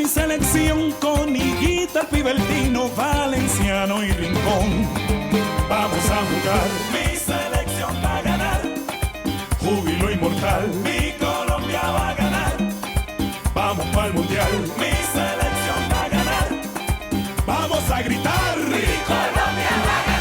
mi selección con Higuita, Pibertino, Valenciano y Rincón. Vamos a jugar, mi selección va a ganar. Júbilo inmortal, mi Colombia va a ganar. Vamos para el mundial, mi selección va a ganar. Vamos a gritar, mi Colombia va a ganar.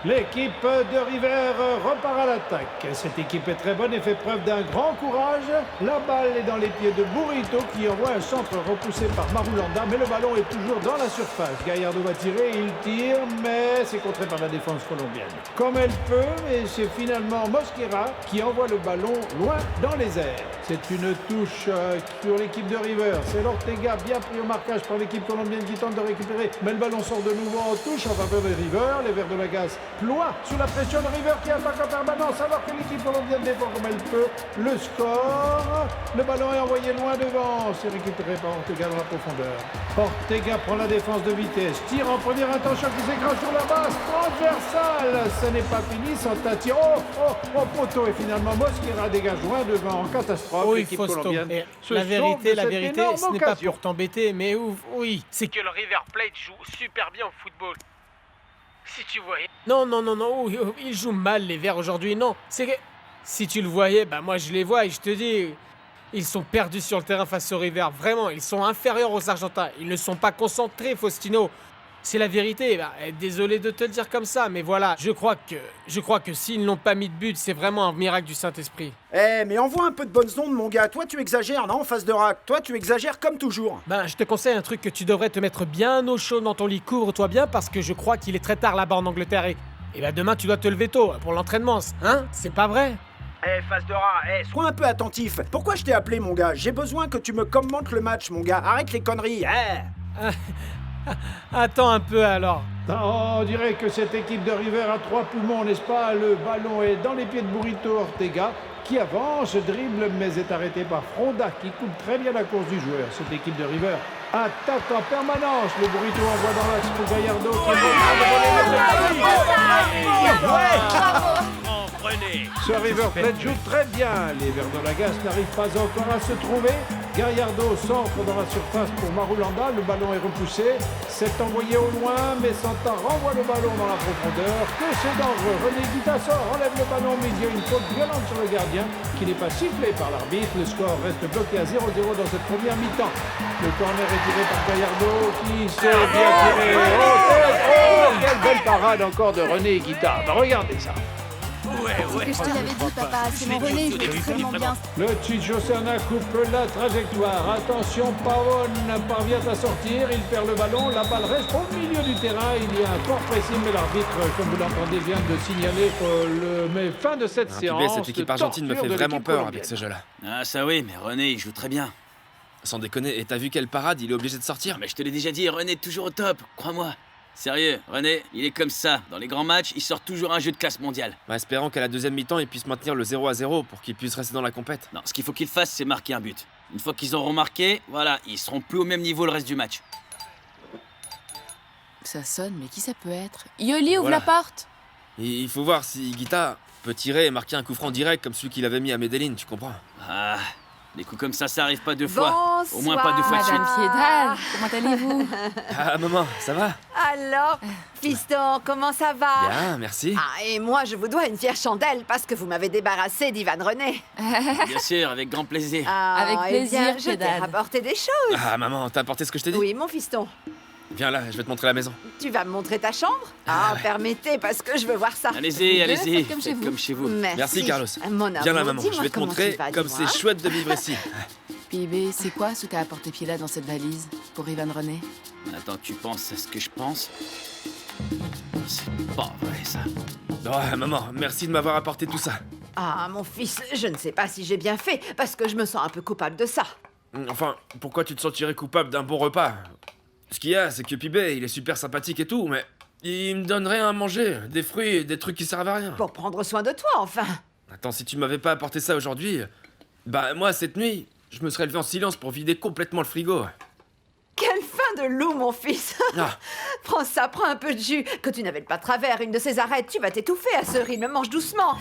L'équipe de River repart à l'attaque. Cette équipe est très bonne et fait preuve d'un grand courage. La balle est dans les pieds de Burrito qui envoie un centre repoussé par Marulanda, mais le ballon est toujours dans la surface. Gallardo va tirer, il tire, mais c'est contré par la défense colombienne. Comme elle peut, mais c'est finalement Mosquera qui envoie le ballon loin dans les airs. C'est une touche sur l'équipe de River. C'est Ortega bien pris au marquage par l'équipe colombienne qui tente de récupérer, mais le ballon sort de nouveau en touche en faveur de River. Les Verts de la Gasse loin sous la pression de River qui attaque en permanence alors que l'équipe colombienne défend comme elle peut. Le score, le ballon est envoyé loin devant, c'est récupéré par Ortega dans la profondeur. Ortega prend la défense de vitesse, tire en première intention qui s'écrase sur la base, transversale, ce n'est pas fini, sans tir, poteau et finalement Mosquera dégage loin devant en catastrophe. Oui, l'équipe Fausto, colombienne la vérité, ce n'est pas occasion. pour t'embêter, mais oui, c'est que le River Plate joue super bien au football. Si tu voyais... Non, oui, ils jouent mal les Verts aujourd'hui, non. C'est que... Si tu le voyais, bah moi je les vois et je te dis... Ils sont perdus sur le terrain face au River, vraiment, ils sont inférieurs aux Argentins. Ils ne sont pas concentrés, Faustino. C'est la vérité, désolé de te le dire comme ça, mais voilà, je crois que s'ils n'ont pas mis de but, c'est vraiment un miracle du Saint-Esprit. Mais envoie un peu de bonnes ondes, mon gars. Toi, tu exagères, non, en face de rack. Toi, tu exagères comme toujours. Je te conseille un truc que tu devrais te mettre bien au chaud dans ton lit. Couvre-toi bien parce que je crois qu'il est très tard là-bas en Angleterre et demain tu dois te lever tôt pour l'entraînement, hein? C'est pas vrai? Face de rat, sois un peu attentif. Pourquoi je t'ai appelé, mon gars? J'ai besoin que tu me commentes le match, mon gars. Arrête les conneries, Attends un peu alors. On dirait que cette équipe de River a trois poumons, n'est-ce pas? Le ballon est dans les pieds de Burrito Ortega, qui avance, dribble, mais est arrêté par Fronda, qui coupe très bien la course du joueur. Cette équipe de River attaque en permanence. Le Burrito envoie dans l'axe pour Gallardo, Ce River Plate joue très bien. Les Verts de la Gasse n'arrivent pas encore à se trouver. Gallardo centre dans la surface pour Marulanda. Le ballon est repoussé. C'est envoyé au loin, mais Santa renvoie le ballon dans la profondeur. Que c'est dangereux. René Guita sort, enlève le ballon, mais il y a une faute violente sur le gardien qui n'est pas sifflé par l'arbitre. Le score reste bloqué à 0-0 dans cette première mi-temps. Le corner est tiré par Gallardo qui s'est bien tiré. Quelle belle parade encore de René Guita. Regardez ça. C'est ce que je te l'avais dit, papa. C'est mon René, il joue extrêmement bien. Le Chicho Serna coupe la trajectoire. Attention, Pavone parvient à sortir. Il perd le ballon. La balle reste au milieu du terrain. Il y a un fort pressing, mais l'arbitre, comme vous l'entendez, vient de signaler mais fin de cette séance. Cette équipe argentine me fait vraiment peur avec ce jeu-là. Ah ça oui, mais René, il joue très bien. Sans déconner, et t'as vu quelle parade, il est obligé de sortir? Mais je te l'ai déjà dit, René est toujours au top, crois-moi. Sérieux, René, il est comme ça. Dans les grands matchs, il sort toujours un jeu de classe mondiale. Espérons qu'à la deuxième mi-temps, il puisse maintenir le 0-0 pour qu'il puisse rester dans la compète. Non, ce qu'il faut qu'il fasse, c'est marquer un but. Une fois qu'ils auront marqué, voilà, ils seront plus au même niveau le reste du match. Ça sonne, mais qui ça peut être? Yoli, ouvre la porte. Il faut voir si Guita peut tirer et marquer un coup franc direct comme celui qu'il avait mis à Medellín, tu comprends? Ah, des coups comme ça arrive pas deux fois. Bonsoir, Au moins pas deux fois de suite. Madame Piedal, comment allez-vous? Ah, maman, ça va? Alors, fiston, comment ça va? Bien, merci. Et moi, je vous dois une fière chandelle parce que vous m'avez débarrassé d'Ivan René. Bien sûr, avec grand plaisir. Avec plaisir, eh bien, je t'ai Piedad. rapporté des choses. Ah, maman, t'as apporté ce que je t'ai dit? Oui, mon fiston. Viens là, je vais te montrer la maison. Tu vas me montrer ta chambre? Permettez, parce que je veux voir ça. Allez-y, faites comme faites comme chez vous. Merci, Carlos. Mon amour, Viens là, maman, dis-moi je vais te comment montrer tu vas, comme dis-moi. c'est chouette de vivre ici. Bébé, c'est quoi ce qu'a apporté Piedad dans cette valise pour Ivan René? Attends, tu penses à ce que je pense? C'est pas vrai, ça. Ouais, maman, merci de m'avoir apporté tout ça. Ah, mon fils, je ne sais pas si j'ai bien fait, parce que je me sens un peu coupable de ça. Enfin, pourquoi tu te sentirais coupable d'un bon repas? Ce qu'il y a, c'est que Pibé, il est super sympathique et tout, mais Il me donne rien à manger, des fruits, des trucs qui servent à rien. Pour prendre soin de toi, enfin. Attends, si tu m'avais pas apporté ça aujourd'hui, bah moi, cette nuit, je me serais levé en silence pour vider complètement le frigo. Quelle fin de loup, mon fils. Ah. Prends ça, prends un peu de jus. Que tu n'avais pas de travers, une de ces arêtes, tu vas t'étouffer à ce rythme. Mange doucement.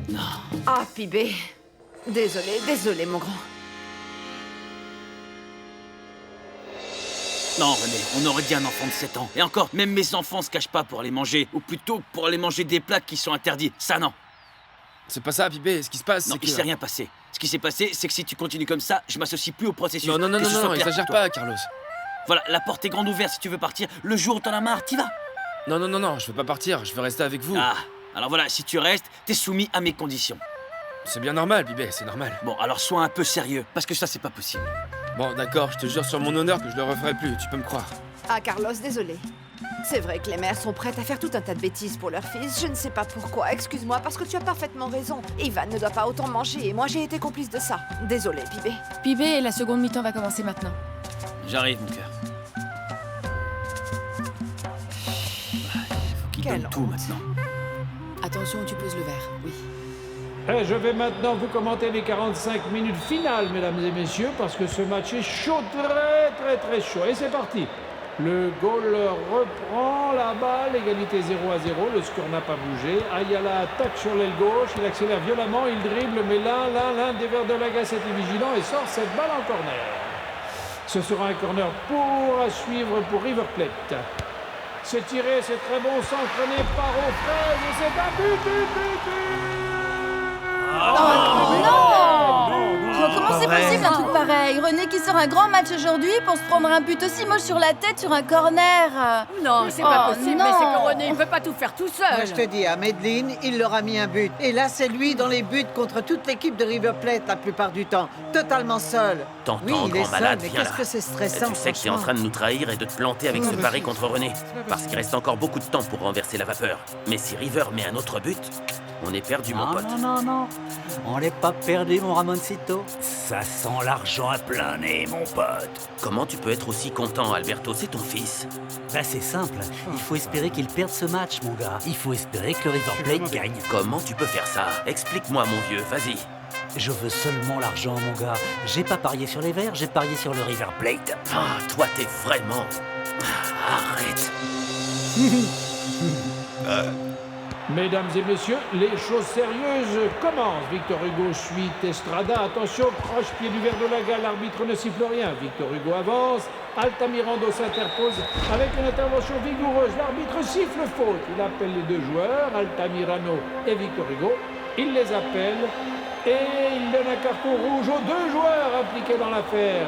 Non. Ah, Pibé. Désolé, mon grand. Non, René, on aurait dit un enfant de 7 ans. Et encore, même mes enfants se cachent pas pour aller manger. Ou plutôt, pour aller manger des plats qui sont interdits. Ça, non. C'est pas ça, Pibé, ce qui se passe, Non, c'est que... il s'est rien passé. Ce qui s'est passé, c'est que si tu continues comme ça, je m'associe plus au processus. Non, Que ce soit clair exagère pour toi. pas, Carlos. Voilà, la porte est grande ouverte si tu veux partir. Le jour où t'en as marre, t'y vas. Non, je veux pas partir, je veux rester avec vous. Ah, alors voilà, si tu restes, t'es soumis à mes conditions. C'est bien normal, Pibé, c'est normal. Bon, alors sois un peu sérieux, parce que ça, c'est pas possible. Bon, d'accord, je te jure sur mon honneur que je le referai plus, tu peux me croire. Ah, Carlos, désolé. C'est vrai que les mères sont prêtes à faire tout un tas de bêtises pour leur fils. Je ne sais pas pourquoi. Excuse-moi, parce que tu as parfaitement raison. Ivan ne doit pas autant manger et moi j'ai été complice de ça. Désolé, Pibé. Pibé, la seconde mi-temps va commencer maintenant. J'arrive, mon cœur. Faut qu'il Quelle donne tout honte. maintenant. Attention où tu poses le verre, oui. Et je vais maintenant vous commenter les 45 minutes finales, mesdames et messieurs, parce que ce match est chaud, très chaud. Et c'est parti. Le goal reprend la balle, égalité 0-0, le score n'a pas bougé. Ayala attaque sur l'aile gauche, il accélère violemment, il dribble, mais l'un des Verts de Lagasse était vigilant et sort cette balle en corner. Ce sera un corner à suivre pour River Plate. C'est tiré, c'est très bon, s'entraîner par aux fraises, et c'est un but. Comment c'est possible un truc pareil? René qui sort un grand match aujourd'hui pour se prendre un but aussi moche sur la tête sur un corner. Non, c'est pas possible, non. mais c'est que René, il peut pas tout faire tout seul. Moi, je te dis, à Medellin, il leur a mis un but. Et là, c'est lui dans les buts contre toute l'équipe de River Plate la plupart du temps. Totalement seul. T'entends, Oui, il est grand malade, seul, mais viens qu'est-ce là. que c'est stressant, Tu sais que t'es en franchement. train de nous trahir et de te planter avec Non, ce mais pari c'est- contre René. c'est pas Parce qu'il reste encore beaucoup de temps pour renverser la vapeur. Mais si River met un autre but, on est perdu, mon pote. Non. On n'est pas perdu, mon Ramoncito. Ça sent l'argent à plein nez, mon pote. Comment tu peux être aussi content, Alberto? C'est ton fils. Bah, c'est simple. Il faut espérer qu'il perde ce match, mon gars. Il faut espérer que le River Plate gagne. Comment tu peux faire ça? Explique-moi, mon vieux, vas-y. Je veux seulement l'argent, mon gars. J'ai pas parié sur les Verts, j'ai parié sur le River Plate. Ah, toi, t'es vraiment... Arrête. Mesdames et messieurs, les choses sérieuses commencent. Victor Hugo suit Estrada. Attention, proche pied du Vert de Laga, l'arbitre ne siffle rien. Victor Hugo avance. Altamirando s'interpose avec une intervention vigoureuse. L'arbitre siffle faute. Il appelle les deux joueurs, Altamirano et Victor Hugo. Il les appelle et il donne un carton rouge aux deux joueurs impliqués dans l'affaire.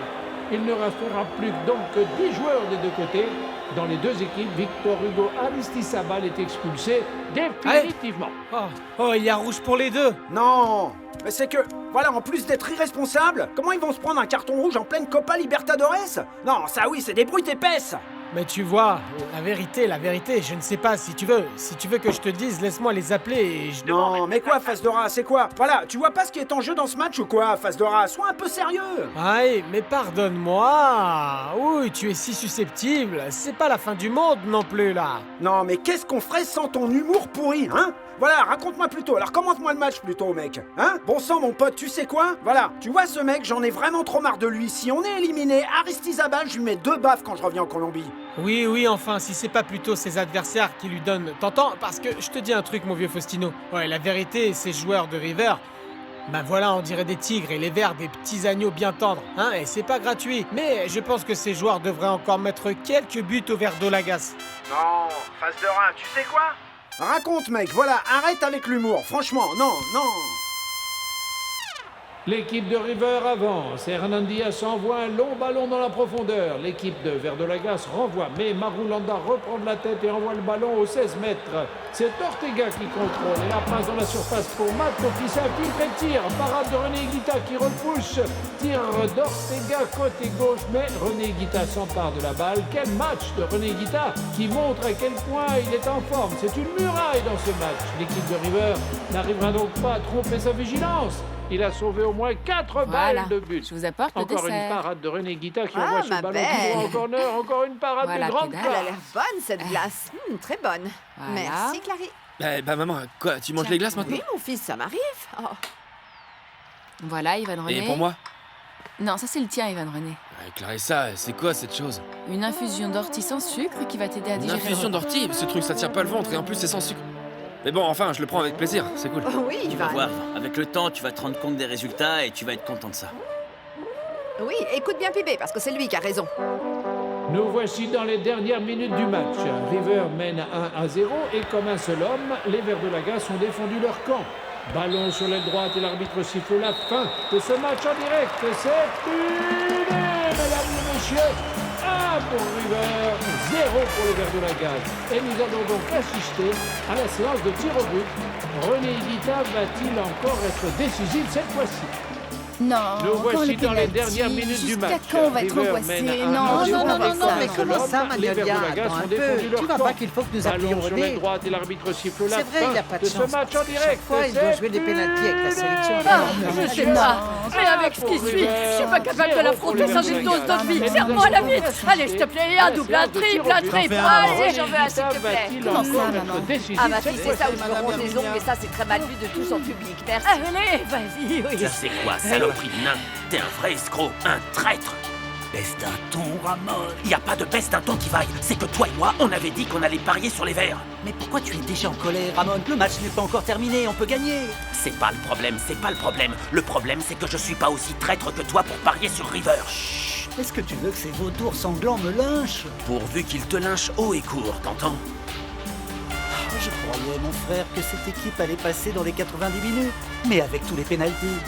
Il ne restera plus donc que 10 joueurs des deux côtés. Dans les deux équipes, Victor Hugo Aristizabal est expulsé définitivement. Oh, il y a rouge pour les deux. Non, mais c'est que, voilà, en plus d'être irresponsables, comment ils vont se prendre un carton rouge en pleine Copa Libertadores? Non, ça oui, c'est des brutes épaisses. Mais tu vois, la vérité, je ne sais pas si tu veux que je te dise, laisse-moi les appeler et je Non, mais quoi, Fasdora, c'est quoi? Voilà, tu vois pas ce qui est en jeu dans ce match ou quoi, Fasdora? Sois un peu sérieux. Aïe, mais pardonne-moi. Oui, tu es si susceptible. C'est pas la fin du monde non plus, là. Non, mais qu'est-ce qu'on ferait sans ton humour pourri, hein? Voilà, raconte-moi plutôt, alors commente-moi le match plutôt, mec. Hein? Bon sang, mon pote, tu sais quoi? Voilà, tu vois ce mec, j'en ai vraiment trop marre de lui. Si on est éliminé, Aristizabal, je lui mets 2 baffes quand je reviens en Colombie. Oui, enfin, si c'est pas plutôt ses adversaires qui lui donnent... T'entends? Parce que je te dis un truc, mon vieux Faustino. Ouais, la vérité, ces joueurs de River... Ben voilà, on dirait des tigres et les Verts des petits agneaux bien tendres, hein, et c'est pas gratuit. Mais je pense que ces joueurs devraient encore mettre quelques buts au Vert de Lagasse. Non, Fasdora, tu sais quoi? Raconte, mec, voilà, arrête avec l'humour, franchement, non. L'équipe de River avance. Hernandez envoie un long ballon dans la profondeur. L'équipe de Vert de Lagasse renvoie, mais Marulanda reprend de la tête et envoie le ballon aux 16 mètres. C'est Ortega qui contrôle et la passe dans la surface pour Mato qui s'infiltre et tire. Parade de René Higuita qui repousse. Tir d'Ortega côté gauche, mais René Higuita s'empare de la balle. Quel match de René Higuita qui montre à quel point il est en forme. C'est une muraille dans ce match. L'équipe de River n'arrivera donc pas à tromper sa vigilance. Il a sauvé au moins 4 Voilà. balles de but. Je vous apporte le Encore une dessert. parade de René Guita qui Ah, envoie ce ma ballon belle. tout droit en corner. Encore une parade Voilà, de grande que Elle a classe. l'air bonne, cette glace. Très bonne. Voilà. Merci, Clary. Bah maman, quoi, tu manges Tiens. les glaces maintenant? Oui, mon fils, ça m'arrive. Oh. Voilà, Ivan René. Et pour moi? Non, ça c'est le tien, Ivan René. Clarissa, c'est quoi cette chose? Une infusion d'ortie sans sucre qui va t'aider à Une digérer. infusion d'ortie? Ce truc, ça tient pas le ventre et en plus c'est sans sucre. Mais bon, enfin, je le prends avec plaisir, c'est cool. Oui, Tu vas Ivan. voir, avec le temps, tu vas te rendre compte des résultats et tu vas être content de ça. Oui, écoute bien Pibé, parce que c'est lui qui a raison. Nous voici dans les dernières minutes du match. River mène 1-0 et comme un seul homme, les Verts de Lagasse ont défendu leur camp. Ballon sur l'aile droite et l'arbitre siffle la fin de ce match en direct. C'est fini, mesdames et messieurs. 1 pour River, 0 pour les Verts de Lagasse. Et nous allons donc assister à la séance de tir au but. René Guita va-t-il encore être décisif cette fois-ci? Non, Nous encore voici les dans les pénaltys. dernières minutes du match. Jusqu'à quand on va être River angoissé? mène Non, 1-0 non, non, avec non, un mais seul comment homme. ça, Les Verts de Magnolia? Lagasse Attends un ont défendu peu. leur Tu vois camp. pas qu'il faut que nous Ballon appelions sur l'aile René? droite et l'arbitre siffle la C'est vrai, il a fin pas de de ce chance. match en Chaque direct. fois, il doit jouer des pénaltys avec la sélection. Ah, je sais pas. Mais avec ce qui suit, je suis pas capable de l'affronter sans une dose d'eau de vie. Serre-moi la vitre. Allez, s'il te plaît, un double, un triple, un triple. Allez, j'en veux un, s'il te plaît. Comment ça, maman? Ah, ma fille, c'est ça où je me ronge les ongles, mais ça, c'est très mal vu de tous en public. Merci. Allez, vas-y, oui. Ça c'est quoi, saloperie de nain? T'es un vrai escroc, un traître. Baisse d'un ton, Ramon. Y a pas de baisse d'un ton qui vaille. C'est que toi et moi, on avait dit qu'on allait parier sur les verts. Mais pourquoi tu es déjà en colère, Ramon? Le match n'est pas encore terminé, on peut gagner. C'est pas le problème, c'est pas le problème. Le problème, c'est que je suis pas aussi traître que toi pour parier sur River. Chut. Est-ce que tu veux que ces vautours sanglants me lynchent? Pourvu qu'ils te lynchent haut et court, t'entends? Je croyais, mon frère, que cette équipe allait passer dans les 90 minutes. Mais avec tous les pénaltys,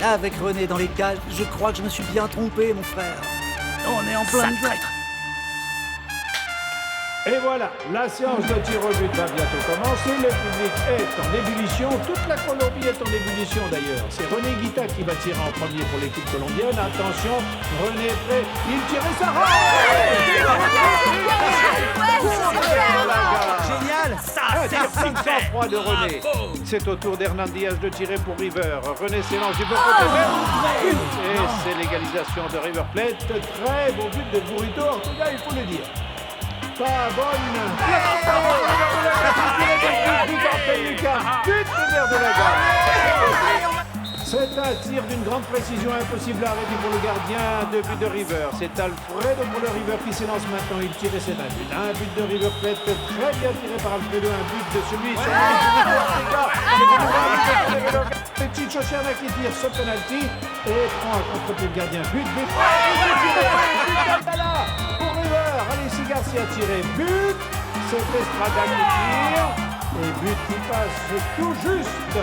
avec René dans les cages, je crois que je me suis bien trompé, mon frère. On est en plein Sale dedans. traître. Et voilà, la séance de tir au but va bientôt commencer. Le public est en ébullition. Toute la Colombie est en ébullition d'ailleurs. C'est René Guita qui va tirer en premier pour l'équipe colombienne. Attention, René est prêt. Il tire et ça Génial. Athlétique sang-froid de René. C'est au tour d'Hernan Diaz de tirer pour River. René s'élance du bon côté vert. Et c'est l'égalisation de River Plate. Très beau but de Burrito, en tout cas, il faut le dire. Pas bonne. But de Verts de Lagasse. C'est un tir d'une grande précision, impossible à arrêter pour le gardien de but de River. C'est Alfredo pour le River qui s'élance maintenant. Il tire et c'est un but. Un but de River Plate, très bien tiré par Alfredo. Un but de celui sur le petit Chocherna qui tire ce penalty et prend à contre-pied le gardien. But. Pour River. Alexis Garcia a tiré. But. C'est Estrada qui tire. Et but qui passe tout juste.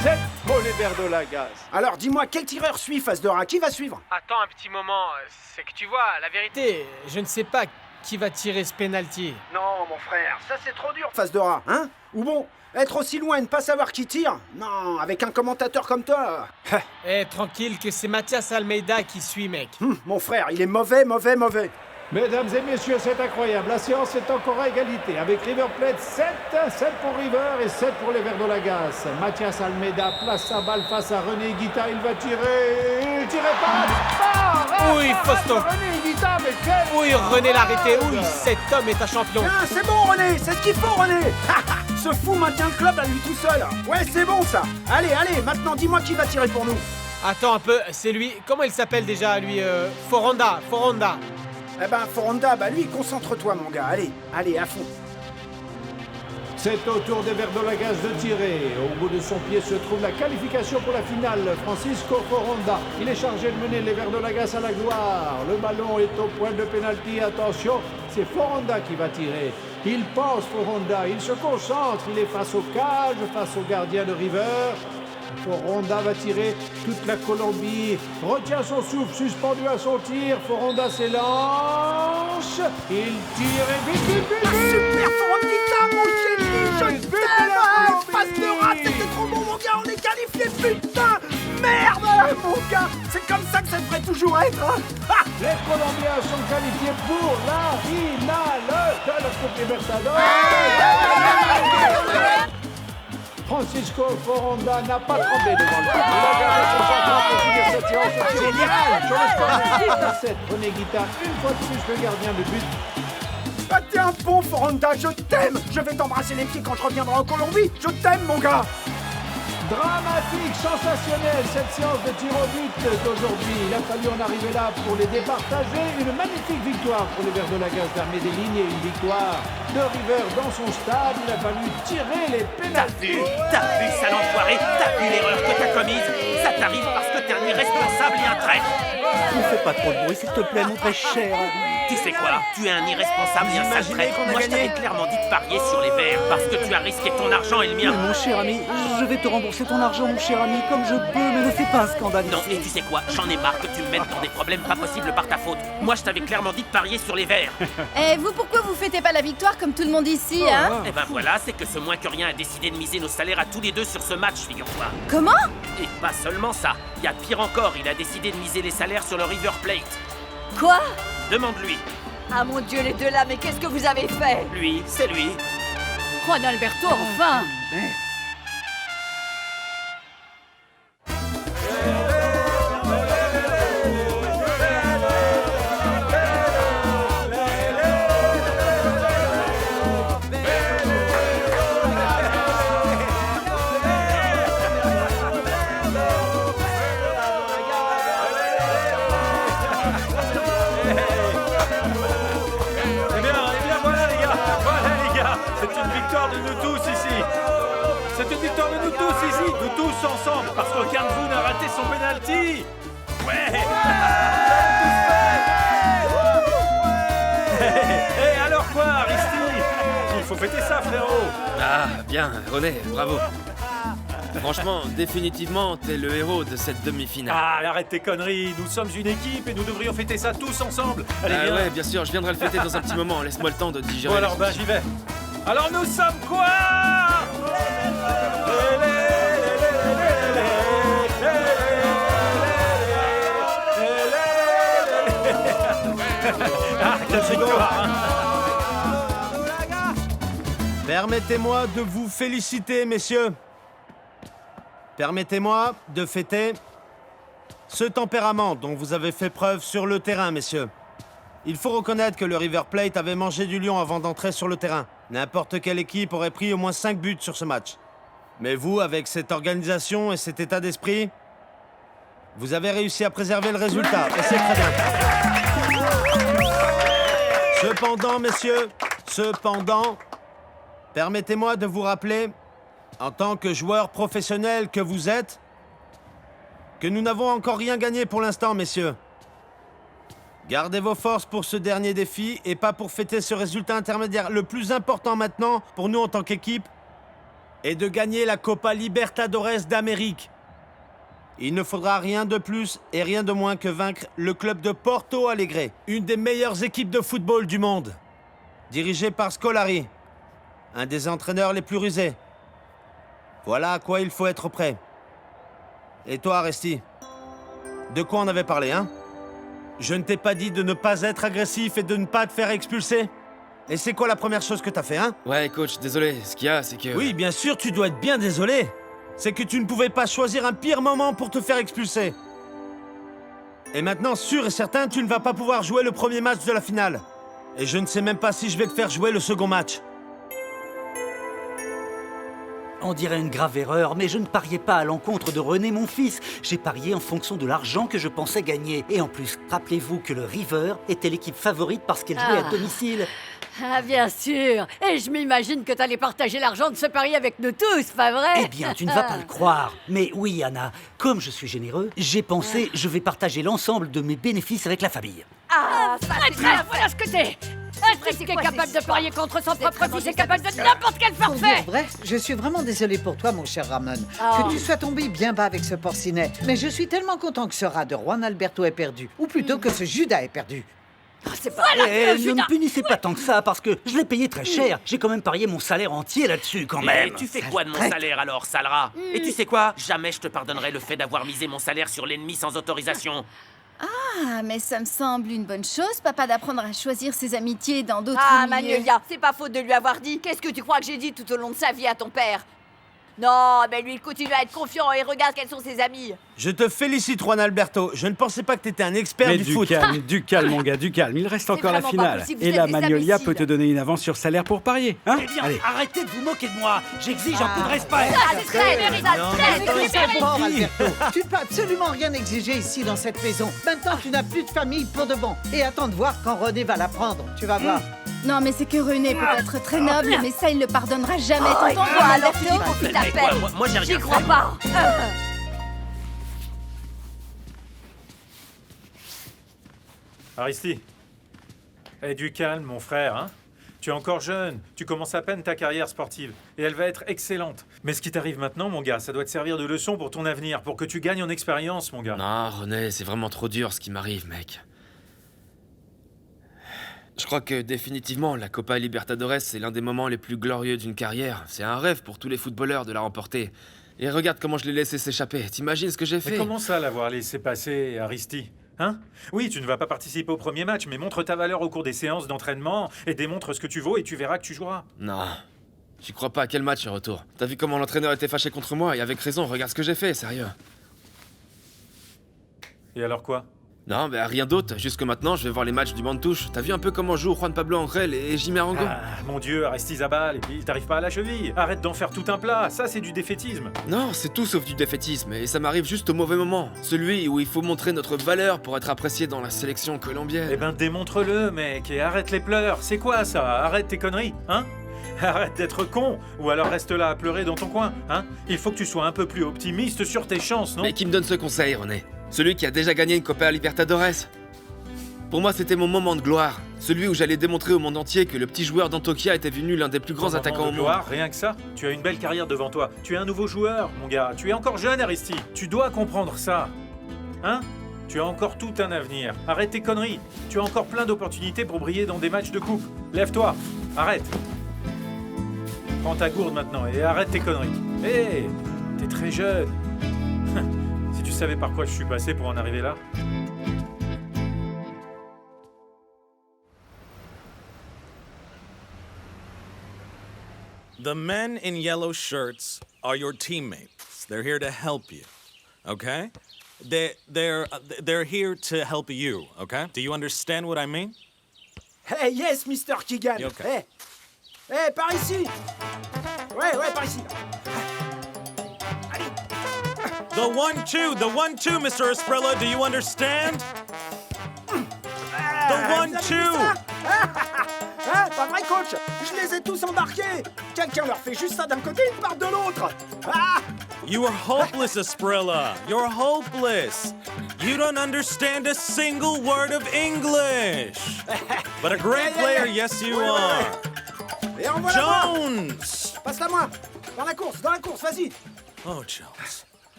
C'est pour les Verts de Lagasse. Alors dis-moi, quel tireur suit face de rat? Qui va suivre? Attends un petit moment, c'est que tu vois, la vérité, je ne sais pas qui va tirer ce penalty. Non, mon frère, ça c'est trop dur face de rat, hein? Ou bon, être aussi loin et ne pas savoir qui tire? Non, avec un commentateur comme toi. Eh, tranquille, que c'est Mathias Almeida qui suit, mec. Mon frère, il est mauvais. Mesdames et messieurs, c'est incroyable. La séance est encore à égalité avec River Plate 7 pour River et 7 pour les Verts de Lagasse. Mathias Almeida place sa balle face à René Guita. Il va tirer. Il tirait pas. Oui, Fausto. René Guita, mais quel... Oui, René l'a arrêté. Oui, cet homme est un champion. Ah, c'est bon, René, c'est ce qu'il faut, René. Ce fou maintient le club à lui tout seul. Ouais, c'est bon ça. Allez, maintenant dis-moi qui va tirer pour nous. Attends un peu, c'est lui. Comment il s'appelle déjà, lui Foronda. Eh ben, Foronda, lui, concentre-toi, mon gars. Allez, à fond. C'est au tour des Verts de Lagasse de tirer. Au bout de son pied se trouve la qualification pour la finale. Francisco Foronda. Il est chargé de mener les Verts de Lagasse à la gloire. Le ballon est au point de pénalty. Attention, c'est Foronda qui va tirer. Il pense, Foronda. Il se concentre. Il est face aux cages, face au gardien de River. Foronda va tirer. Toute la Colombie retient son souffle, suspendu à son tir. Foronda s'élance. Il tire et but. Super, Foronda, mon génie, je t'aime. Face de rat, c'était trop bon, mon gars, on est qualifié, putain. Merde, mon gars. C'est comme ça que ça devrait toujours être, hein. Ah. Les Colombiens sont qualifiés pour la finale de la Coupe Libertadores. Francisco Foronda n'a pas tremblé devant le but. Il a gardé son sang-froid pour finir cette séance. Génial. Sur le score de 10-7, René Guita, une fois de plus le gardien de but. Ah, t'es un bon Foronda, je t'aime. Je vais t'embrasser les pieds quand je reviendrai en Colombie. Je t'aime, mon gars. Dramatique, sensationnelle, cette séance de tir au but d'aujourd'hui. Il a fallu en arriver là pour les départager. Une magnifique victoire pour les Verts de la Gaz d'Armée-des-Lignes et une victoire de River dans son stade. Il a fallu tirer les pénaltys. T'as vu, sale enfoiré. T'as vu l'erreur que t'as commise. Ça t'arrive parce que t'es un irresponsable et un traître. Ne fais pas trop de bruit, s'il te plaît, mon très cher. Tu sais quoi? Tu es un irresponsable et un sale traître. Moi, je t'avais clairement dit de parier sur les Verts parce que tu as risqué ton argent et le mien. Mais mon cher ami, je vais te rembourser ton argent, mon cher ami, comme je peux, mais ne fais pas un scandale. Non, et tu sais quoi? J'en ai marre que tu me mettes dans des problèmes pas possibles par ta faute. Moi, je t'avais clairement dit de parier sur les Verts. Et vous, pourquoi vous fêtez pas la victoire comme tout le monde ici, hein? Eh ben voilà, c'est que ce moins que rien a décidé de miser nos salaires à tous les deux sur ce match, figure-toi. Comment? Et pas seulement ça. Il y a pire encore, il a décidé de miser les salaires sur le River Plate. Quoi? Demande-lui. Ah mon Dieu, les deux là, mais qu'est-ce que vous avez fait? Lui, c'est lui. Juan Alberto, enfin! Ensemble, parce qu'aucun de vous n'a raté son penalty. Ouais. Et alors quoi, Aristide? Il faut fêter ça, frérot. Ah, bien, René, bravo. Franchement, définitivement, t'es le héros de cette demi-finale. Ah, arrête tes conneries. Nous sommes une équipe et nous devrions fêter ça tous ensemble. Allez, viens. Ouais, bien sûr, je viendrai le fêter dans un petit moment. Laisse-moi le temps de digérer. Bon, alors, j'y vais. Alors, nous sommes quoi? Ah, quelle victoire, Permettez-moi de vous féliciter, messieurs. Permettez-moi de fêter ce tempérament dont vous avez fait preuve sur le terrain, messieurs. Il faut reconnaître que le River Plate avait mangé du lion avant d'entrer sur le terrain. N'importe quelle équipe aurait pris au moins 5 buts sur ce match. Mais vous, avec cette organisation et cet état d'esprit, vous avez réussi à préserver le résultat, et c'est très bien. Cependant, messieurs, permettez-moi de vous rappeler, en tant que joueur professionnel que vous êtes, que nous n'avons encore rien gagné pour l'instant, messieurs. Gardez vos forces pour ce dernier défi et pas pour fêter ce résultat intermédiaire. Le plus important maintenant, pour nous en tant qu'équipe, est de gagner la Copa Libertadores d'Amérique. Il ne faudra rien de plus et rien de moins que vaincre le club de Porto Alegre, une des meilleures équipes de football du monde, dirigée par Scolari, un des entraîneurs les plus rusés. Voilà à quoi il faut être prêt. Et toi, Aresti, de quoi on avait parlé, hein? Je ne t'ai pas dit de ne pas être agressif et de ne pas te faire expulser? Et c'est quoi la première chose que t'as fait, hein? Ouais, coach, désolé. Ce qu'il y a, c'est que... Oui, bien sûr, tu dois être bien désolé. C'est que tu ne pouvais pas choisir un pire moment pour te faire expulser. Et maintenant, sûr et certain, tu ne vas pas pouvoir jouer le premier match de la finale. Et je ne sais même pas si je vais te faire jouer le second match. On dirait une grave erreur, mais je ne pariais pas à l'encontre de René, mon fils. J'ai parié en fonction de l'argent que je pensais gagner. Et en plus, rappelez-vous que le River était l'équipe favorite parce qu'elle jouait à domicile. Ah, bien sûr. Et je m'imagine que t'allais partager l'argent de ce pari avec nous tous, pas vrai? Eh bien, tu ne vas pas le croire. Mais oui, Anna, comme je suis généreux, j'ai pensé, je vais partager l'ensemble de mes bénéfices avec la famille. Ah, voilà ce que t'es. Un fils qui est capable de parier contre son propre fils est capable de n'importe quel Pour dire forfait. vrai, je suis vraiment désolée pour toi, mon cher Ramon. Oh. Que tu sois tombé bien bas avec ce porcinet. Mais je suis tellement content que ce rat de Juan Alberto ait perdu. Ou plutôt que ce Judas ait perdu. C'est pas Ne me punissez pas tant que ça, parce que je l'ai payé très cher. J'ai quand même parié mon salaire entier là-dessus, quand même. Et tu fais quoi de mon salaire alors, sale rat? Et tu sais quoi? Jamais je te pardonnerai le fait d'avoir misé mon salaire sur l'ennemi sans autorisation. Ah, mais ça me semble une bonne chose, papa, d'apprendre à choisir ses amitiés dans d'autres Ah, milieux. Magnolia, c'est pas faute de lui avoir dit. Qu'est-ce que tu crois que j'ai dit tout au long de sa vie à ton père? Non, mais lui, il continue à être confiant et regarde quels sont ses amis. Je te félicite, Juan Alberto. Je ne pensais pas que t'étais un expert Mais du foot. du calme, mon gars, du calme. Il reste encore la vraiment pas finale. possible, Et vous la êtes des Magnolia imbéciles. peut te donner une avance sur salaire pour parier, hein? Eh bien, Allez. arrêtez de vous moquer de moi. J'exige un peu de respect. Fort, Alberto. Tu peux absolument rien exiger ici dans cette maison. Maintenant, tu n'as plus de famille pour de bon. Et attends de voir quand René va la prendre. Tu vas voir. Non, mais c'est que René peut être très noble, mais ça, il le pardonnera jamais. Oh, T'entends, quoi, alors tu dis Alberto? qu'on fout ta Mais paix. quoi, moi, j'ai rien J'y crois fait. pas. Aristi. Aie du calme, mon frère, hein? Tu es encore jeune, tu commences à peine ta carrière sportive, et elle va être excellente. Mais ce qui t'arrive maintenant, mon gars, ça doit te servir de leçon pour ton avenir, pour que tu gagnes en expérience, mon gars. Non, René, c'est vraiment trop dur ce qui m'arrive, mec. Je crois que définitivement, la Copa Libertadores, c'est l'un des moments les plus glorieux d'une carrière. C'est un rêve pour tous les footballeurs de la remporter. Et regarde comment je l'ai laissé s'échapper. T'imagines ce que j'ai fait? Mais comment ça, l'avoir laissé passer, Aristi? Hein? Oui, tu ne vas pas participer au premier match, mais montre ta valeur au cours des séances d'entraînement et démontre ce que tu vaux et tu verras que tu joueras. Non. J'y crois pas à quel match retour. T'as vu comment l'entraîneur était fâché contre moi et avec raison, regarde ce que j'ai fait, sérieux. Et alors quoi? Non, bah rien d'autre. Jusque maintenant, je vais voir les matchs du Mantouche. T'as vu un peu comment joue Juan Pablo Angel et Jimmy Arango? Ah, mon Dieu, Aristizabal, et puis il t'arrive pas à la cheville. Arrête d'en faire tout un plat, ça c'est du défaitisme. Non, c'est tout sauf du défaitisme, et ça m'arrive juste au mauvais moment. Celui où il faut montrer notre valeur pour être apprécié dans la sélection colombienne. Eh ben démontre-le, mec, et arrête les pleurs. C'est quoi ça? Arrête tes conneries, hein? Arrête d'être con, ou alors reste là à pleurer dans ton coin, hein? Il faut que tu sois un peu plus optimiste sur tes chances, non? Mais qui me donne ce conseil, René? Celui qui a déjà gagné une Copa Libertadores. Pour moi, c'était mon moment de gloire. Celui où j'allais démontrer au monde entier que le petit joueur d'Antioquia était devenu l'un des plus grands attaquants au monde. Gloire, rien que ça. Tu as une belle carrière devant toi. Tu es un nouveau joueur, mon gars. Tu es encore jeune, Aristi. Tu dois comprendre ça. Hein? Tu as encore tout un avenir. Arrête tes conneries. Tu as encore plein d'opportunités pour briller dans des matchs de coupe. Lève-toi. Arrête. Prends ta gourde maintenant et arrête tes conneries. Hé, t'es très jeune. Si tu savais par quoi je suis passé pour en arriver là. The men in yellow shirts are your teammates. They're here to help you, okay? They're here to help you, okay? Do you understand what I mean? Hey, yes, Mr. Keegan. Okay. Hey, par ici. Ouais, par ici. The 1-2, Mr. Esprella, do you understand? The 1-2. Hein, pas vrai, coach? Je les ai tous embarqués. Quelqu'un leur fait juste ça d'un côté, ils partent de l'autre. Ah! You are hopeless, Esprella. You're hopeless. You don't understand a single word of English. But a great player, yes you are. Et en voilà Jones! Passe-la moi. Dans la course, vas-y. Oh, Jones.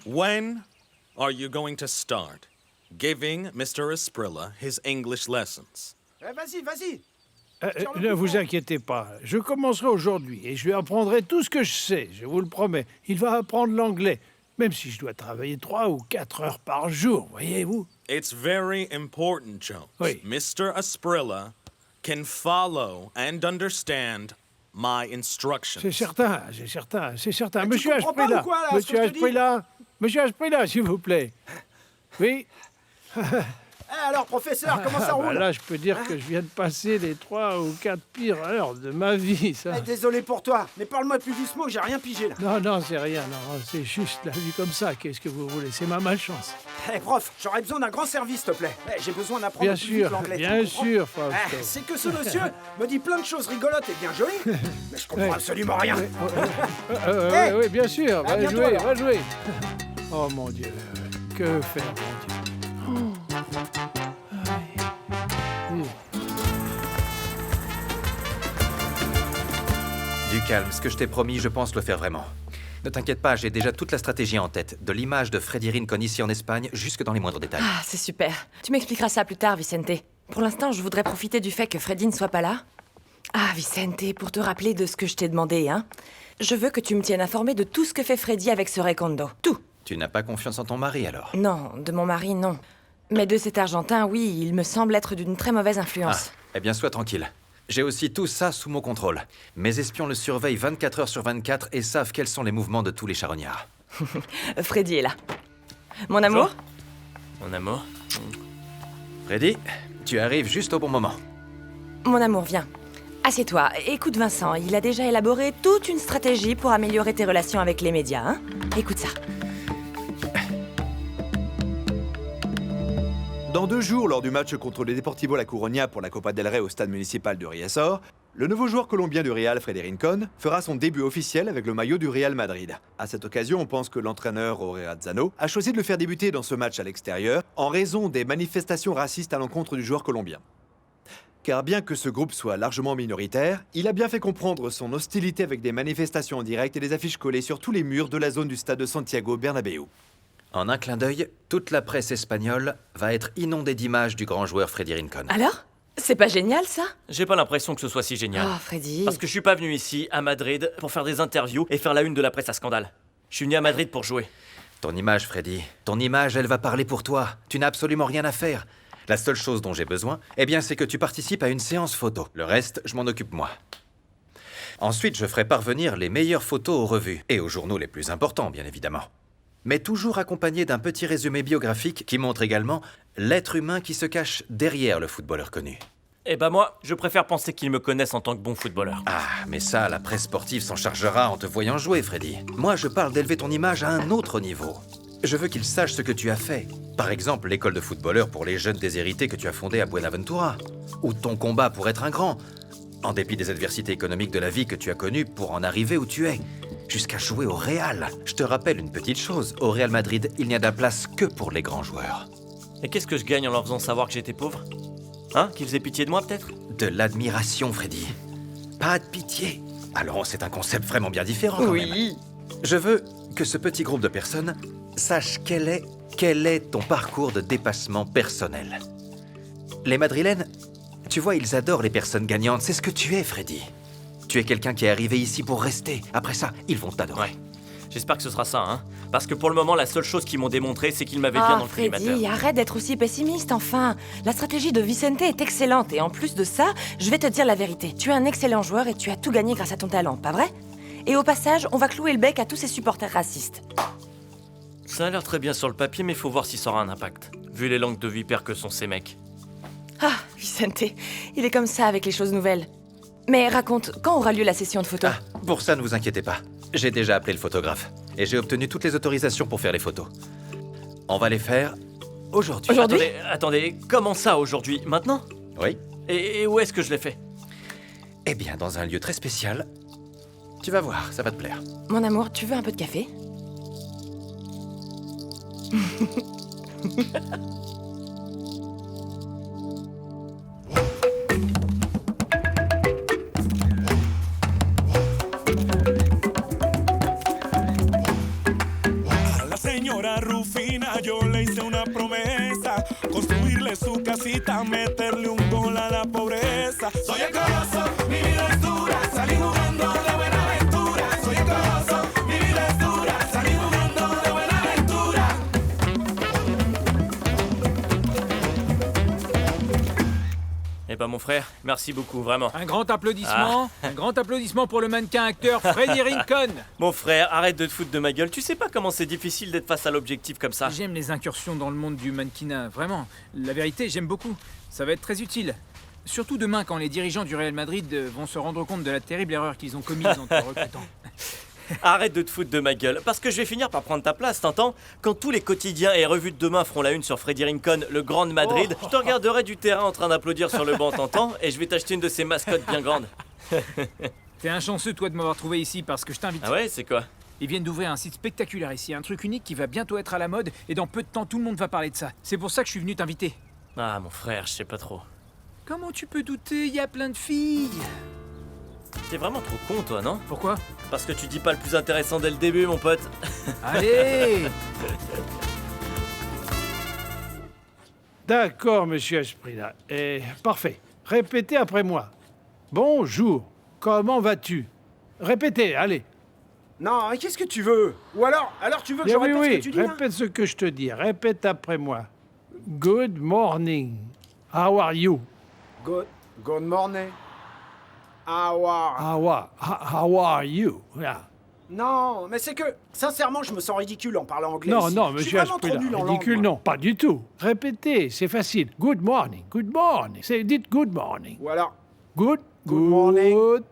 When are you going to start giving Mr. Esprilla his English lessons? Vas-y. Ne vous inquiétez pas, je commencerai aujourd'hui et je lui apprendrai tout ce que je sais, je vous le promets. Il va apprendre l'anglais, même si je dois travailler 3 ou 4 heures par jour, voyez-vous. It's very important, Jones. Oui. Mr. Esprilla can follow and understand my instructions. C'est certain. tu Monsieur comprends pas ou quoi, là, ce que je te dis Monsieur Asprilla, s'il vous plaît. Oui. Alors, professeur, comment ça roule? Là, je peux dire que je viens de passer les 3 ou 4 pires heures de ma vie, ça. Désolé pour toi, mais parle-moi plus doucement que j'ai rien pigé là. Non, c'est rien, non, c'est juste la vie comme ça. Qu'est-ce que vous voulez? C'est ma malchance. Prof, j'aurais besoin d'un grand service, s'il te plaît. J'ai besoin d'apprendre plus vite l'anglais. Bien sûr, Fausto. C'est que ce monsieur me dit plein de choses rigolotes et bien jolies, mais je comprends absolument rien. Oui, bien sûr, va jouer. Oh mon Dieu, que faire, mon Dieu. Du calme, ce que je t'ai promis, je pense le faire vraiment. Ne t'inquiète pas, j'ai déjà toute la stratégie en tête, de l'image de Freddy Rincon ici en Espagne jusque dans les moindres détails. Ah, c'est super. Tu m'expliqueras ça plus tard, Vicente. Pour l'instant, je voudrais profiter du fait que Freddy ne soit pas là. Ah, Vicente, pour te rappeler de ce que je t'ai demandé, hein. Je veux que tu me tiennes informé de tout ce que fait Freddy avec ce Recondo. Tout. Tu n'as pas confiance en ton mari, alors? Non, de mon mari, non. Mais de cet Argentin, oui, il me semble être d'une très mauvaise influence. Ah, eh bien, sois tranquille. J'ai aussi tout ça sous mon contrôle. Mes espions le surveillent 24 heures sur 24 et savent quels sont les mouvements de tous les charognards. Freddy est là. Mon amour? Mon amour? Freddy, tu arrives juste au bon moment. Mon amour, viens. Assieds-toi. Écoute Vincent, il a déjà élaboré toute une stratégie pour améliorer tes relations avec les médias, hein? Écoute ça. Dans 2 jours, lors du match contre le Deportivo La Coruña pour la Copa del Rey au stade municipal de Riazor, le nouveau joueur colombien du Real, Freddy Rincón, fera son début officiel avec le maillot du Real Madrid. À cette occasion, on pense que l'entraîneur Jorge Razzano a choisi de le faire débuter dans ce match à l'extérieur en raison des manifestations racistes à l'encontre du joueur colombien. Car bien que ce groupe soit largement minoritaire, il a bien fait comprendre son hostilité avec des manifestations en direct et des affiches collées sur tous les murs de la zone du stade de Santiago Bernabéu. En un clin d'œil, toute la presse espagnole va être inondée d'images du grand joueur Freddy Rincón. Alors? C'est pas génial, ça? J'ai pas l'impression que ce soit si génial. Oh, Freddy. Parce que je suis pas venu ici, à Madrid, pour faire des interviews et faire la une de la presse à scandale. Je suis venu à Madrid pour jouer. Ton image, Freddy, ton image, elle va parler pour toi. Tu n'as absolument rien à faire. La seule chose dont j'ai besoin, eh bien, c'est que tu participes à une séance photo. Le reste, je m'en occupe moi. Ensuite, je ferai parvenir les meilleures photos aux revues et aux journaux les plus importants, bien évidemment. Mais toujours accompagné d'un petit résumé biographique qui montre également l'être humain qui se cache derrière le footballeur connu. Eh ben moi, je préfère penser qu'ils me connaissent en tant que bon footballeur. Ah, mais ça, la presse sportive s'en chargera en te voyant jouer, Freddy. Moi, je parle d'élever ton image à un autre niveau. Je veux qu'ils sachent ce que tu as fait. Par exemple, l'école de footballeur pour les jeunes déshérités que tu as fondée à Buenaventura. Ou ton combat pour être un grand. En dépit des adversités économiques de la vie que tu as connues pour en arriver où tu es. Jusqu'à jouer au Real. Je te rappelle une petite chose. Au Real Madrid, il n'y a de la place que pour les grands joueurs. Et qu'est-ce que je gagne en leur faisant savoir que j'étais pauvre? Hein? Qu'ils aient pitié de moi, peut-être? De l'admiration, Freddy. Pas de pitié. Alors, c'est un concept vraiment bien différent, quand même. Je veux que ce petit groupe de personnes sache quel est ton parcours de dépassement personnel. Les Madrilènes, tu vois, ils adorent les personnes gagnantes. C'est ce que tu es, Freddy. Tu es quelqu'un qui est arrivé ici pour rester. Après ça, ils vont t'adorer. Ouais. J'espère que ce sera ça, hein. Parce que pour le moment, la seule chose qu'ils m'ont démontré, c'est qu'ils m'avaient bien dans le collimateur. Freddy, arrête d'être aussi pessimiste, enfin. La stratégie de Vicente est excellente. Et en plus de ça, je vais te dire la vérité. Tu es un excellent joueur et tu as tout gagné grâce à ton talent, pas vrai? Et au passage, on va clouer le bec à tous ces supporters racistes. Ça a l'air très bien sur le papier, mais faut voir si ça aura un impact. Vu les langues de vipère que sont ces mecs. Ah, Vicente, il est comme ça avec les choses nouvelles. Mais raconte, quand aura lieu la session de photos? Ah, pour ça, ne vous inquiétez pas. J'ai déjà appelé le photographe. Et j'ai obtenu toutes les autorisations pour faire les photos. On va les faire aujourd'hui. Aujourd'hui? Attendez, comment ça aujourd'hui? Maintenant? Oui. Et où est-ce que je les fais? Eh bien, dans un lieu très spécial. Tu vas voir, ça va te plaire. Mon amour, tu veux un peu de café? Señora Rufina, yo le hice una promesa, construirle su casita, meterle un gol a la pobreza. Soy el coloso, mi vida es dura, salí jugando de Buenaventura. Soy el coloso, mi vida es dura, salí jugando de Buenaventura. Eh ben mon frère, merci beaucoup, vraiment. Un grand applaudissement, un grand applaudissement pour le mannequin acteur Freddy Rincón. Mon frère, arrête de te foutre de ma gueule. Tu sais pas comment c'est difficile d'être face à l'objectif comme ça. J'aime les incursions dans le monde du mannequinat, vraiment. La vérité, j'aime beaucoup. Ça va être très utile. Surtout demain, quand les dirigeants du Real Madrid vont se rendre compte de la terrible erreur qu'ils ont commise en te recrutant. Arrête de te foutre de ma gueule, parce que je vais finir par prendre ta place, t'entends? Quand tous les quotidiens et revues de demain feront la une sur Freddy Rincón, le grand de Madrid, je te regarderai du terrain en train d'applaudir sur le banc, t'entends? Et je vais t'acheter une de ces mascottes bien grandes. T'es un chanceux, toi, de m'avoir trouvé ici, parce que je t'invite. Ah ouais, c'est quoi? Ils viennent d'ouvrir un site spectaculaire ici, un truc unique qui va bientôt être à la mode, et dans peu de temps, tout le monde va parler de ça. C'est pour ça que je suis venu t'inviter. Ah, mon frère, je sais pas trop. Comment tu peux douter? Il y a plein de filles. T'es vraiment trop con, toi, non? Pourquoi? Parce que tu dis pas le plus intéressant dès le début, mon pote. Allez! D'accord, monsieur Asprilla. Parfait. Répétez après moi. Bonjour. Comment vas-tu? Répétez, allez. Non, mais qu'est-ce que tu veux? Ou alors tu veux que je répète ce que tu dis là? Répète ce que je te dis. Répète après moi. Good morning. How are you? Good morning. How are you? Yeah. Non, mais c'est que, sincèrement, je me sens ridicule en parlant anglais. Non, ici. non, Je suis monsieur vraiment trop Asprilla, nul en ridicule, langue, non, pas du tout. Répétez, c'est facile. Good morning, good morning. Dites good morning. Ou alors, Good morning.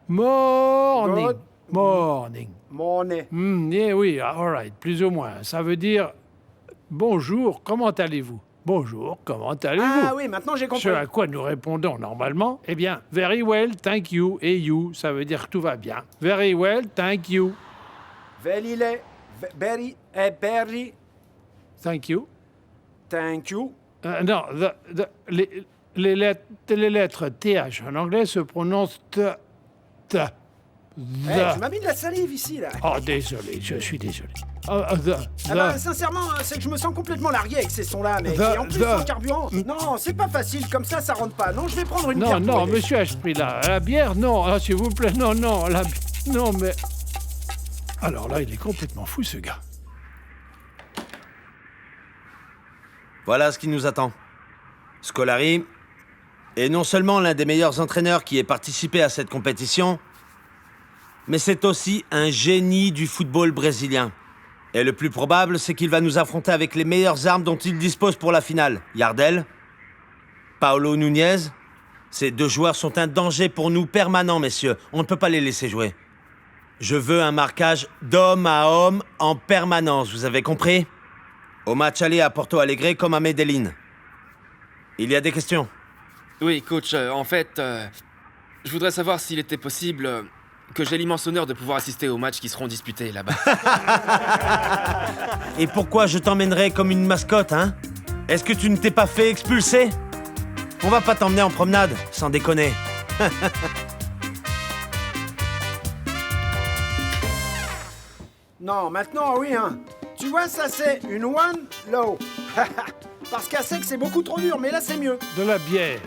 Morning. Good Morning. morning. Oui, all right, plus ou moins. Ça veut dire bonjour, comment allez-vous? Bonjour, comment allez-vous? Ah oui, maintenant j'ai compris. Ce à quoi nous répondons normalement, eh bien, very well, thank you, et you, ça veut dire que tout va bien. Very well, thank you. Very, Thank you. thank you. Non, les lettres TH en anglais se prononcent T. Tu m'as mis de la salive ici, là. Oh, désolé, je suis désolé. Sincèrement, c'est que je me sens complètement largué avec ces sons-là, mec. Et en plus, sans carburant. Non, c'est pas facile, comme ça rentre pas. Non, je vais prendre une bière. Non, monsieur Asprilla, la bière, non, s'il vous plaît, non, non, mais... Alors là, il est complètement fou, ce gars. Voilà ce qui nous attend. Scolari est non seulement l'un des meilleurs entraîneurs qui ait participé à cette compétition, mais c'est aussi un génie du football brésilien. Et le plus probable, c'est qu'il va nous affronter avec les meilleures armes dont il dispose pour la finale. Yardel, Paulo Nunez, ces deux joueurs sont un danger pour nous permanent, messieurs. On ne peut pas les laisser jouer. Je veux un marquage d'homme à homme en permanence, vous avez compris? Au match aller à Porto Alegre comme à Medellín. Il y a des questions? Oui, coach, en fait, je voudrais savoir s'il était possible que j'ai l'immense honneur de pouvoir assister aux matchs qui seront disputés là-bas. Et pourquoi je t'emmènerais comme une mascotte, hein? Est-ce que tu ne t'es pas fait expulser? On va pas t'emmener en promenade, sans déconner. Non, maintenant, oui, hein. Tu vois, ça, c'est une one low. Parce qu'à sec, c'est beaucoup trop dur, mais là, c'est mieux. De la bière.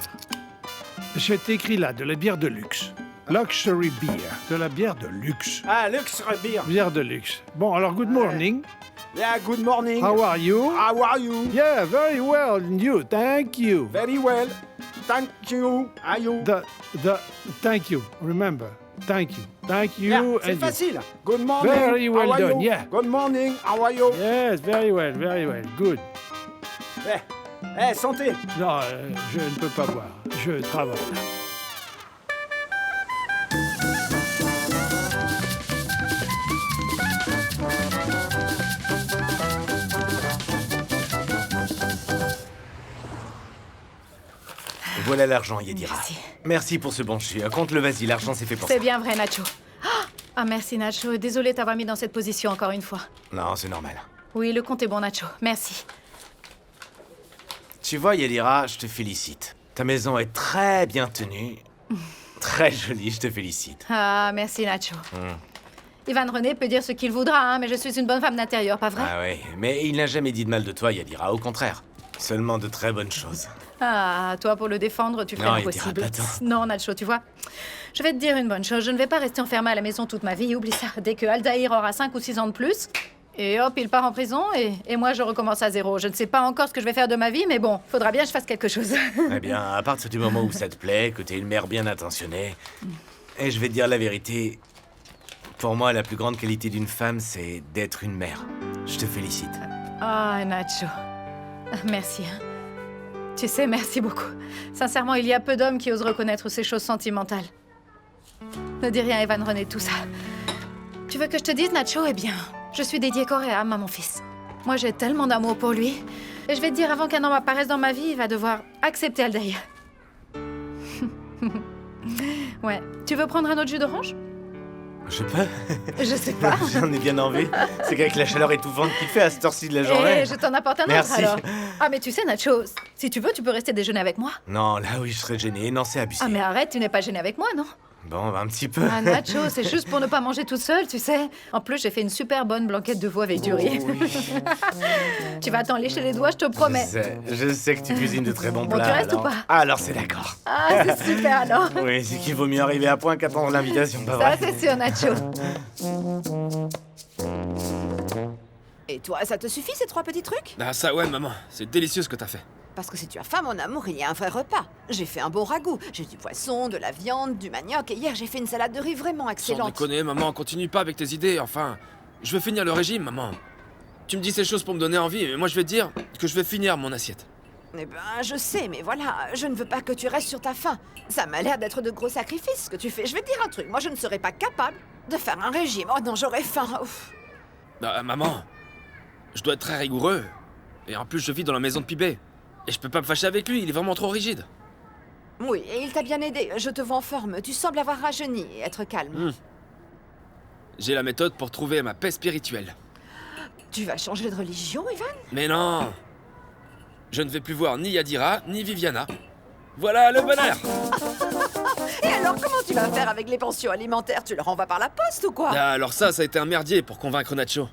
C'est écrit là, de la bière de luxe. Luxury beer. De la bière de luxe. Ah, luxury beer. Bière de luxe. Bon, alors, good morning. Yeah, good morning. How are you? How are you? Yeah, very well. And you? Thank you. Very well. Thank you. Are you? Thank you. Remember. Thank you. Thank you. Yeah, c'est and facile. You. Good morning. Very well how are done, you? yeah. Good morning. How are you? Yes, very well, very well. Good. Santé. Non, je ne peux pas boire. Je travaille. Voilà l'argent, Yedira. Merci pour ce bon jus. Compte-le, vas-y, l'argent c'est fait pour ça. C'est bien vrai, Nacho. Ah, merci, Nacho. Désolé t'avoir mis dans cette position encore une fois. Non, c'est normal. Oui, le compte est bon, Nacho. Merci. Tu vois, Yedira, je te félicite. Ta maison est très bien tenue. Très jolie, je te félicite. Ah, merci, Nacho. Ivan René peut dire ce qu'il voudra, hein, mais je suis une bonne femme d'intérieur, pas vrai? Ah oui, mais il n'a jamais dit de mal de toi, Yedira. Au contraire. Seulement de très bonnes choses. Ah, toi, pour le défendre, tu fais Non, l'impossible. Yedira, pas tant. Non, Nacho, tu vois. Je vais te dire une bonne chose. Je ne vais pas rester enfermée à la maison toute ma vie. Oublie ça. Dès que Aldaïr aura 5 ou 6 ans de plus, et hop, il part en prison, et moi, je recommence à zéro. Je ne sais pas encore ce que je vais faire de ma vie, mais bon, faudra bien que je fasse quelque chose. Eh bien, à partir du moment où ça te plaît, que t'es une mère bien intentionnée, et je vais te dire la vérité, pour moi, la plus grande qualité d'une femme, c'est d'être une mère. Je te félicite. Ah, Nacho. Merci. Hein. Tu sais, merci beaucoup. Sincèrement, il y a peu d'hommes qui osent reconnaître ces choses sentimentales. Ne dis rien, Ivan René, tout ça. Tu veux que je te dise, Nacho? Eh bien, je suis dédiée corps et âme à mon fils. Moi, j'ai tellement d'amour pour lui. Et je vais te dire, avant qu'un homme apparaisse dans ma vie, il va devoir accepter Aldaïr. Ouais. Tu veux prendre un autre jus d'orange? Je peux? Je sais pas. J'en ai bien envie. C'est qu'avec la chaleur étouffante qu'il fait à cette heure-ci de la journée. Et je t'en apporte un autre, Merci. alors. Ah, mais tu sais, Nacho, si tu veux, tu peux rester déjeuner avec moi. Non, là oui, je serais gêné. Non, c'est abusé. Ah, mais arrête, tu n'es pas gêné avec moi, non? Bon, un petit peu. Ah, Nacho, c'est juste pour ne pas manger toute seule, tu sais. En plus, j'ai fait une super bonne blanquette de veau avec du riz. Tu vas t'en lécher les doigts, je te promets. Je sais que tu cuisines de très bons Bon, plats. tu restes alors. ou pas? Ah, alors c'est d'accord. Ah, c'est super alors. Oui, c'est qu'il vaut mieux arriver à point qu'attendre l'invitation, pas Ça, vrai? c'est sûr, Nacho. Et toi, ça te suffit ces 3 petits trucs? Ah ça ouais, maman, c'est délicieux ce que t'as fait. Parce que si tu as faim, mon amour, il y a un vrai repas. J'ai fait un bon ragoût. J'ai du poisson, de la viande, du manioc. Et hier, j'ai fait une salade de riz vraiment Sans excellente. déconner, maman, continue pas avec tes idées, enfin. Je veux finir le régime, maman. Tu me dis ces choses pour me donner envie, mais moi je vais te dire que je vais finir mon assiette. Eh ben, je sais, mais voilà, je ne veux pas que tu restes sur ta faim. Ça m'a l'air d'être de gros sacrifices ce que tu fais. Je vais te dire un truc, moi je ne serais pas capable de faire un régime. Oh non, j'aurais faim. Ouf. Maman, je dois être très rigoureux. Et en plus, je vis dans la maison de Pibé. Et je peux pas me fâcher avec lui, il est vraiment trop rigide. Oui, et il t'a bien aidé. Je te vois en forme. Tu sembles avoir rajeuni et être calme. J'ai la méthode pour trouver ma paix spirituelle. Tu vas changer de religion, Ivan? Mais non! Je ne vais plus voir ni Yadira, ni Viviana. Voilà le bonheur! Et alors, comment tu vas faire avec les pensions alimentaires? Tu leur envoies par la poste ou quoi? Ah, alors ça a été un merdier pour convaincre Nacho.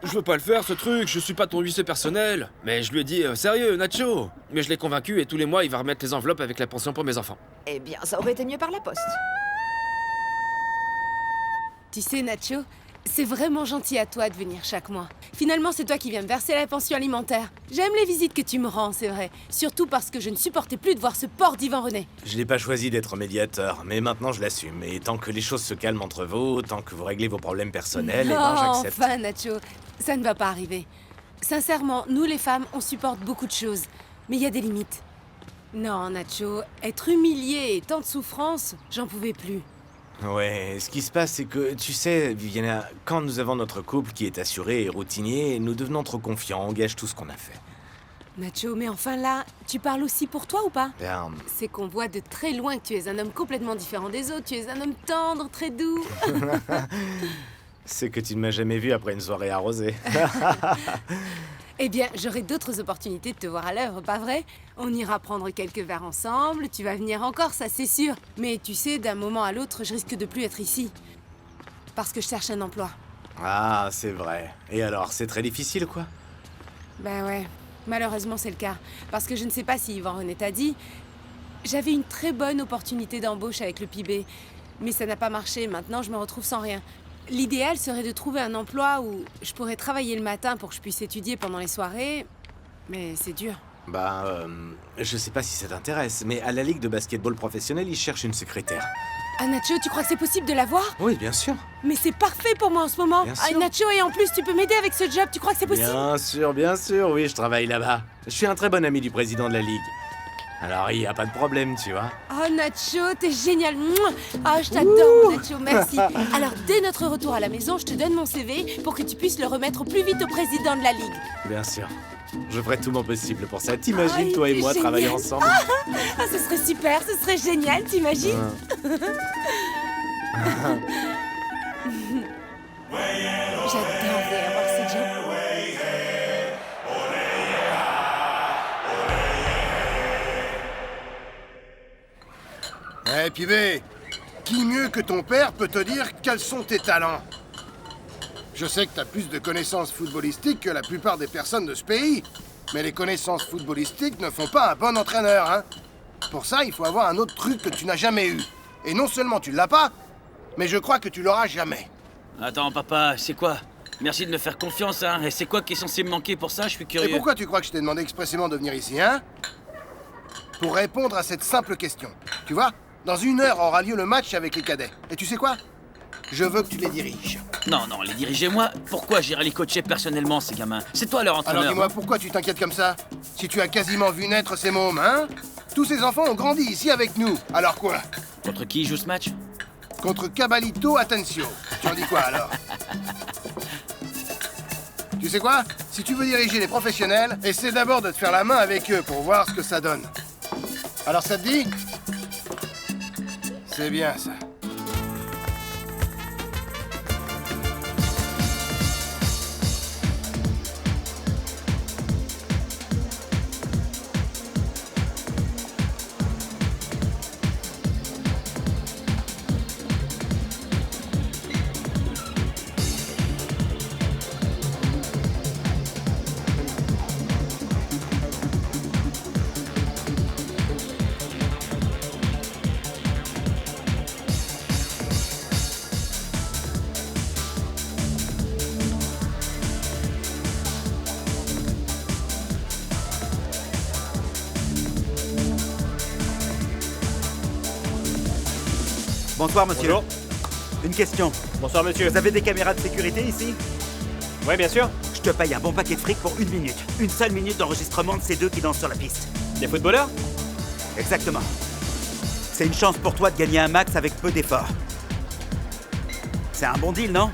Je veux pas le faire, ce truc, je suis pas ton huissier personnel. Mais je lui ai dit, sérieux, Nacho. Mais je l'ai convaincu et tous les mois, il va remettre les enveloppes avec la pension pour mes enfants. Eh bien, ça aurait été mieux par la poste. Tu sais, Nacho, c'est vraiment gentil à toi de venir chaque mois. Finalement, c'est toi qui viens me verser la pension alimentaire. J'aime les visites que tu me rends, c'est vrai. Surtout parce que je ne supportais plus de voir ce porc d'Ivan René. Je n'ai pas choisi d'être médiateur, mais maintenant je l'assume. Et tant que les choses se calment entre vous, tant que vous réglez vos problèmes personnels, eh ben j'accepte. Enfin, Nacho, ça ne va pas arriver. Sincèrement, nous les femmes, on supporte beaucoup de choses. Mais il y a des limites. Non, Nacho, être humiliée et tant de souffrance, j'en pouvais plus. Ouais, ce qui se passe, c'est que, tu sais, Viviana, quand nous avons notre couple qui est assuré et routinier, nous devenons trop confiants, on gâche tout ce qu'on a fait. Nacho, mais enfin là, tu parles aussi pour toi ou pas? Ben, C'est qu'on voit de très loin que tu es un homme complètement différent des autres. Tu es un homme tendre, très doux. c'est que tu ne m'as jamais vu après une soirée arrosée. Eh bien, j'aurai d'autres opportunités de te voir à l'œuvre, pas vrai? On ira prendre quelques verres ensemble, tu vas venir encore, ça c'est sûr. Mais tu sais, d'un moment à l'autre, je risque de plus être ici. Parce que je cherche un emploi. Ah, c'est vrai. Et alors, c'est très difficile, quoi? Ben ouais, malheureusement c'est le cas. Parce que je ne sais pas si Yvan René t'a dit, j'avais une très bonne opportunité d'embauche avec le PIB. Mais ça n'a pas marché, maintenant je me retrouve sans rien. L'idéal serait de trouver un emploi où je pourrais travailler le matin pour que je puisse étudier pendant les soirées, mais c'est dur. Je sais pas si ça t'intéresse, mais à la Ligue de basketball professionnelle, ils cherchent une secrétaire. Ah Nacho, tu crois que c'est possible de l'avoir? Oui, bien sûr. Mais c'est parfait pour moi en ce moment. Bien Ah sûr. Nacho, et en plus tu peux m'aider avec ce job, tu crois que c'est possible? Bien sûr, oui, je travaille là-bas. Je suis un très bon ami du président de la Ligue. Alors, il n'y a pas de problème, tu vois. Oh Nacho, t'es génial. Mouah. Ah, je t'adore Nacho, merci. Alors dès notre retour à la maison, je te donne mon CV pour que tu puisses le remettre au plus vite au président de la Ligue. Bien sûr. Je ferai tout mon possible pour ça. T'imagines, Ah, toi et t'es moi, génial. travailler ensemble? Ah, ce serait super, ce serait génial, t'imagines? J'adorerais avoir ce job. Eh, Pivet, qui mieux que ton père peut te dire quels sont tes talents? Je sais que t'as plus de connaissances footballistiques que la plupart des personnes de ce pays, mais les connaissances footballistiques ne font pas un bon entraîneur, hein. Pour ça, il faut avoir un autre truc que tu n'as jamais eu. Et non seulement tu l'as pas, mais je crois que tu l'auras jamais. Attends, papa, c'est quoi? Merci de me faire confiance, hein. Et c'est quoi qui est censé me manquer pour ça? Je suis curieux. Et pourquoi tu crois que je t'ai demandé expressément de venir ici, hein? Pour répondre à cette simple question. Tu vois, dans 1 heure aura lieu le match avec les cadets. Et tu sais quoi? Je veux que tu les diriges. Non, les dirigez-moi. Pourquoi j'irai les coacher personnellement, ces gamins? C'est toi leur entraîneur. Alors dis-moi, pourquoi tu t'inquiètes comme ça? Si tu as quasiment vu naître ces mômes, hein? Tous ces enfants ont grandi ici avec nous. Alors quoi? Contre qui joue ce match? Contre Cabalito Atencio. Tu en dis quoi alors? Tu sais quoi? Si tu veux diriger les professionnels, essaie d'abord de te faire la main avec eux pour voir ce que ça donne. Alors ça te dit? C'est bien ça. Bonsoir, monsieur. Bonjour. Une question. Bonsoir, monsieur. Vous avez des caméras de sécurité ici? Oui, bien sûr. Je te paye un bon paquet de fric pour 1 minute. Une seule minute d'enregistrement de ces deux qui dansent sur la piste. Des footballeurs? Exactement. C'est une chance pour toi de gagner un max avec peu d'efforts. C'est un bon deal, non?